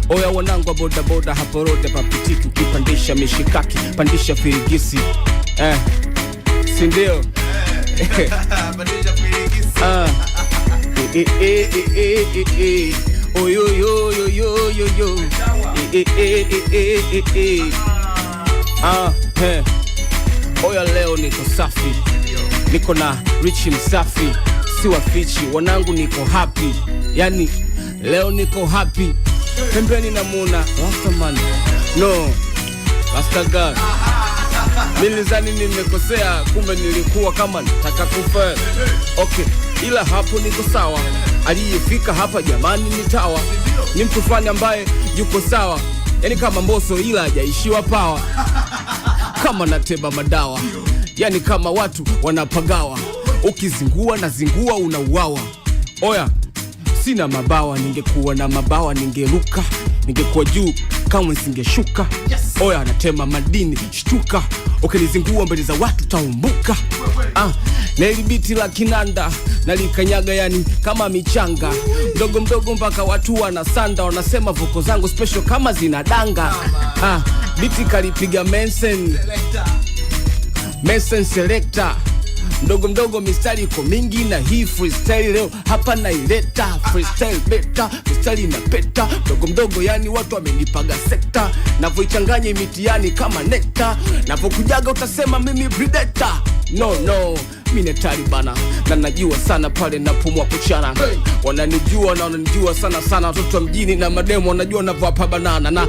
Oya wanangu wa boda boda hapo road papitiki, ukipandisha mishikaki pandisha firigisi, si ndio? Pandisha firigisi. Oyo yo yo yo yo yo. Oya leo niko safi, niko na Rich Msafi, si wafichi wanangu, niko happy, yani leo niko happy. Pembeni na muna Rastaman, no Rastagar. Nilizani nimekosea, kumbe nilikuwa kama nataka kufa. Okay, ila hapo niko sawa. Aliyefika hapa jamani ni tawa, ni mtu fulani ambaye yuko sawa, yani kama Mbosso ila hajaishiwa pawa, kama nateba madawa, yani kama watu wanapagawa, ukizingua na zingua unauawa. Oya sina mabawa, ningekuwa na mabawa ningeruka, ningekuwa juu kama singeshuka. Oya natema madini shtuka, ukinizingua mbele za watu taumbuka. Na ili biti la kinanda nalikanyaga yani kama michanga, mdogo mdogo mpaka watu wanasanda, wanasema voko zangu special kama zinadanga. Biti kalipiga Mensen selector, mdogo mdogo mistari iko mingi na hii freestyle leo hapa naileta. Freestyle beta, freestyle inapeta, mdogo mdogo yani watu wamenipaga sekta, navoichanganya imitiani kama nekta, navokujaga utasema mimi predator. No, mimi netari bana, na najua sana pale napumua kuchana. Wananijua na wananijua sana, watoto wa mjini na mademo wanajua navapa banana na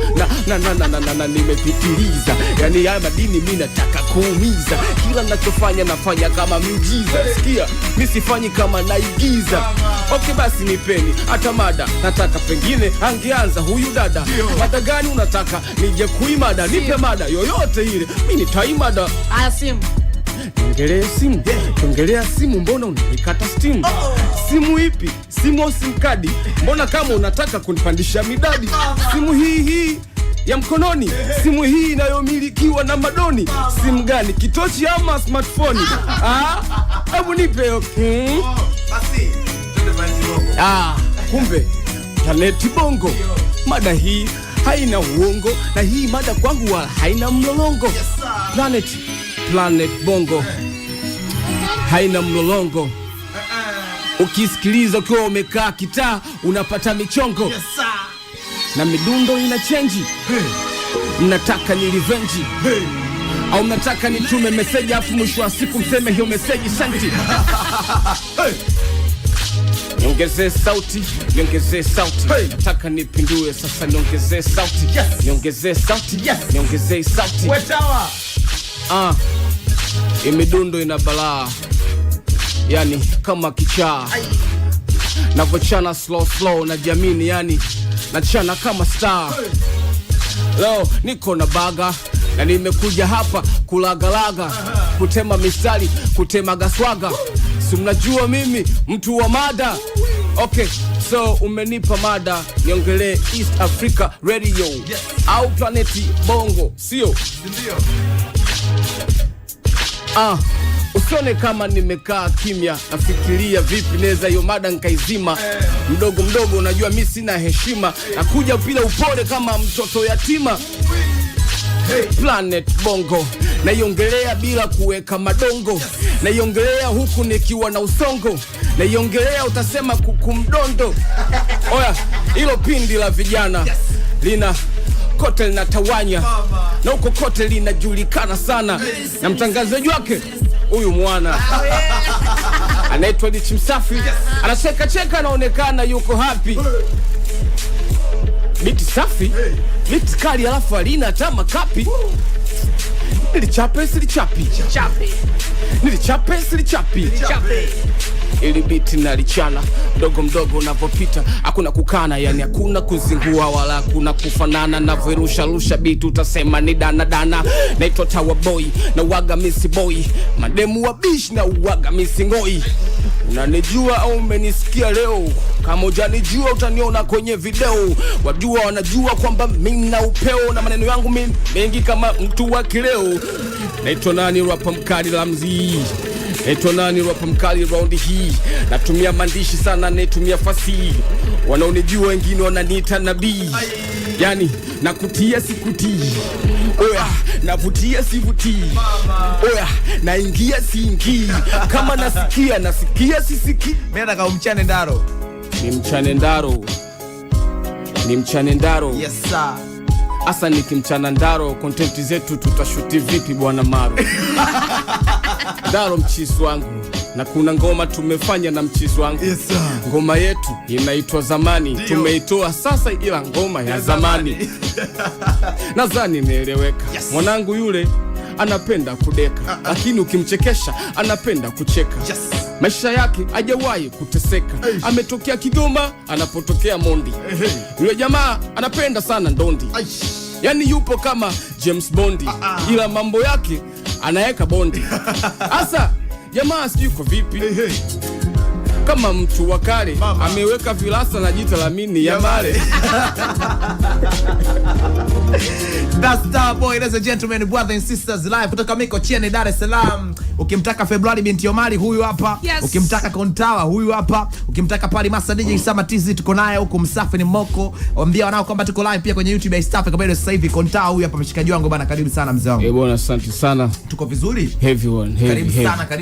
nimepitiliza, yani haya madini mimi nataka kuumiza, kila ninachofanya nafanya kama miujiza. Sikia, mimi sifanyi kama naigiza. Okay basi nipeni hata mada, nataka pengine angeanza huyu dada. Mada gani unataka nije kuimada? Nipe mada yoyote ile, mimi nitaimada. Simu. Ongelea simu, ongelea simu, mbona unanikata steam? Simu ipi? Simu au SIM card? Mbona kama unataka kunipandisha midadi? Simu hii ya mkononi, simu hii inayomilikiwa na madoni. Simu gani? Kitochi ama smartphone? Hebu nipe Basi, twende Planet Bongo. Kumbe Planet Bongo. Mada hii haina uongo, na hii mada kwangu wala haina mlolongo. Planet Bongo haina mlolongo. Ukisikiliza ukiwa umekaa kitaa unapata michongo. Na midundo ina change. Mnataka ni revenge, au mnataka nitume message afu mwisho wa siku mseme hiyo message senti? Niongezee sauti, niongezee sauti. Nataka nipindue sasa, niongezee sauti. Niongezee sauti, niongezee sauti. Wetawa. Imidundo ina balaa, yani kama kichaa. Navochana slow na jamini, yani nachana kama star. Leo niko na baga na nimekuja hapa kulagalaga, kutema mistari, kutema gaswaga. Si mnajua mimi mtu wa mada. Okay, so umenipa mada, niongelee East Africa Radio au Planet Bongo, sio? Ndio. Usione kama nimekaa kimya, nafikiria vipi neza hiyo mada nkaizima. Mdogo mdogo unajua mimi sina heshima, nakuja bila upole kama mtoto yatima. Planet Bongo naiongelea bila kuweka madongo, naiongelea huku nikiwa na usongo, naiongelea utasema kukumdondo. Oya, hilo pindi la vijana lina kote linatawanya, na huko kote linajulikana sana, na mtangazaji wake huyu mwana anaitwa Rich Msafi. Anacheka cheka, anaonekana yuko happy. Biti safi, biti kali, alafu alina hata makapi. Nilichape silichapi, ili biti nalichana mdogo mdogo unapopita, hakuna kukana, yani hakuna kuzingua wala hakuna kufanana. Navyorusha rusha biti utasema ni dana. Naitwa Tawa Boy na waga misi boy, mademu wa bish na waga misi ngoi. Unanijua au umenisikia leo? Kama hujanijua utaniona kwenye video. Wajua wanajua kwamba mimi na upeo, na maneno yangu mengi kama mtu wa kileo. Naitwa nani, rapa mkali la mzii, Eto nani rapa mkali round hii. Natumia maandishi sana, natumia fasihi. Wanaonijua wengine wananiita nabii. Yani nakutia sikutii. Oya navutia sivutii. Oya naingia siingii. Kama nasikia sisikii. Mimi nataka umchane Ndaro. Ni mchane Ndaro. Yes sir. Asa nikimchana Ndaro, content zetu tutashuti vipi bwana Maro? Ndaro mchizi wangu, na kuna ngoma tumefanya na mchizi wangu. Yes sir. Ngoma yetu inaitwa Zamani. Tumeitoa sasa ila ngoma ya zamani. Nadhani nieleweka. Yes. Mwanangu yule anapenda kudeka, lakini ukimchekesha anapenda kucheka. Yes. Maisha yake hajawahi kuteseka. Ametokea Kigoma anapotokea Mondi. Yule jamaa anapenda sana ndondi. Yani yupo kama James Bondi. Ila mambo yake anaweka bondi. Asa jamaa sijui yuko vipi. Kama mtu wa kale ameweka vilasa na jita la mini ya male. That's Star Boy, ladies and gentlemen, brothers and sisters, live kutoka Mikocheni, Dar es Salaam. Ukimtaka Februari binti Omari huyu hapa. Yes. Ukimtaka Kontawa huyu hapa. Ukimtaka Pali Master DJ Sama TZ tuko naye huko. Msafi ni Moko. Waambia wanao kwamba tuko live pia kwenye YouTube ya East Africa. Bado sasa hivi Kontawa huyu hapa mshikaji wangu bana, karibu sana mzee wangu. Bwana asante sana. Tuko vizuri? Heavy one, heavy. Karibu sana, karibu.